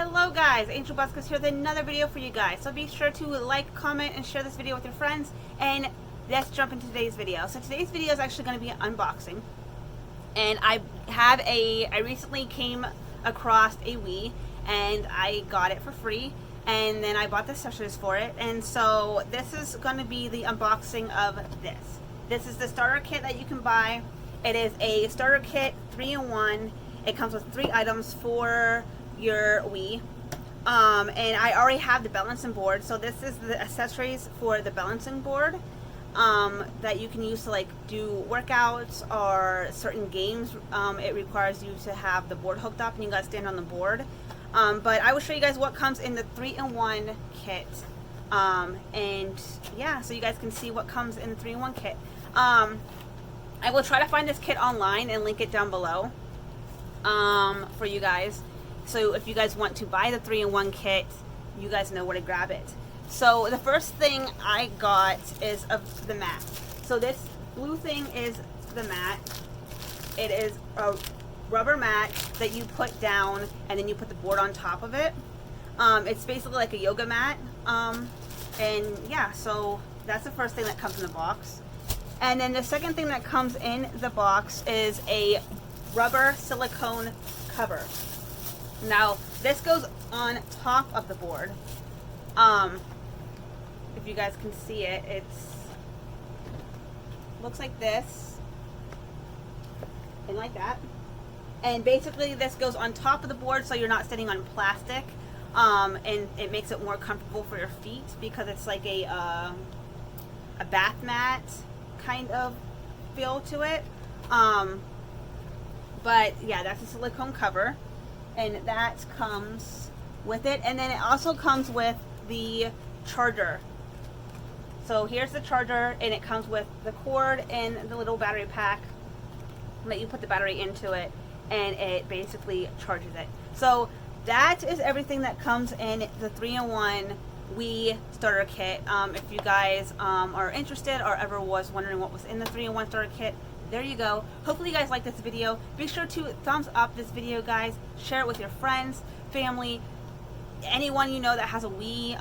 Hello guys, Angel Buscus here with another video for you guys. So be sure to like, comment, and share this video with your friends. And let's jump into today's video. So today's video is actually going to be an unboxing. And I recently came across a Wii and I got it for free. And then I bought the accessories for it. And so this is going to be the unboxing of this. This is the starter kit that you can buy. It is a starter kit 3-in-1. It comes with 3 items for your Wii. And I already have the balancing board. So this is the accessories for the balancing board that you can use to like do workouts or certain games. It requires you to have the board hooked up and you gotta stand on the board. But I will show you guys what comes in the 3-in-1 kit. And yeah, so you guys can see what comes in the 3-in-1 kit. I will try to find this kit online and link it down below for you guys. So if you guys want to buy the 3-in-1 kit, you guys know where to grab it. So the first thing I got is the mat. So this blue thing is the mat. It is a rubber mat that you put down and then you put the board on top of it. It's basically like a yoga mat. And yeah, so that's the first thing that comes in the box. And then the second thing that comes in the box is a rubber silicone cover. Now this goes on top of the board. If you guys can see it, it's looks like this and like that. And basically this goes on top of the board so you're not sitting on plastic, and it makes it more comfortable for your feet because it's like a bath mat kind of feel to it. But yeah, that's a silicone cover. And that comes with it. And then it also comes with the charger. So here's the charger, and it comes with the cord and the little battery pack that you put the battery into it, and it basically charges it. So that is everything that comes in the 3-in-1 Wii starter kit. If you guys are interested or ever was wondering what was in the 3-in-1 starter kit, there you go. Hopefully you guys like this video. Be sure to thumbs up this video, guys. Share it with your friends, family, anyone you know that has a Wii,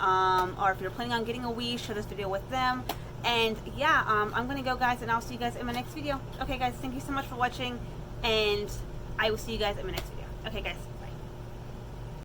or if you're planning on getting a Wii, share this video with them. And yeah, I'm gonna go, guys, and I'll see you guys in my next video. Okay guys, thank you so much for watching, and I will see you guys in my next video. Okay guys.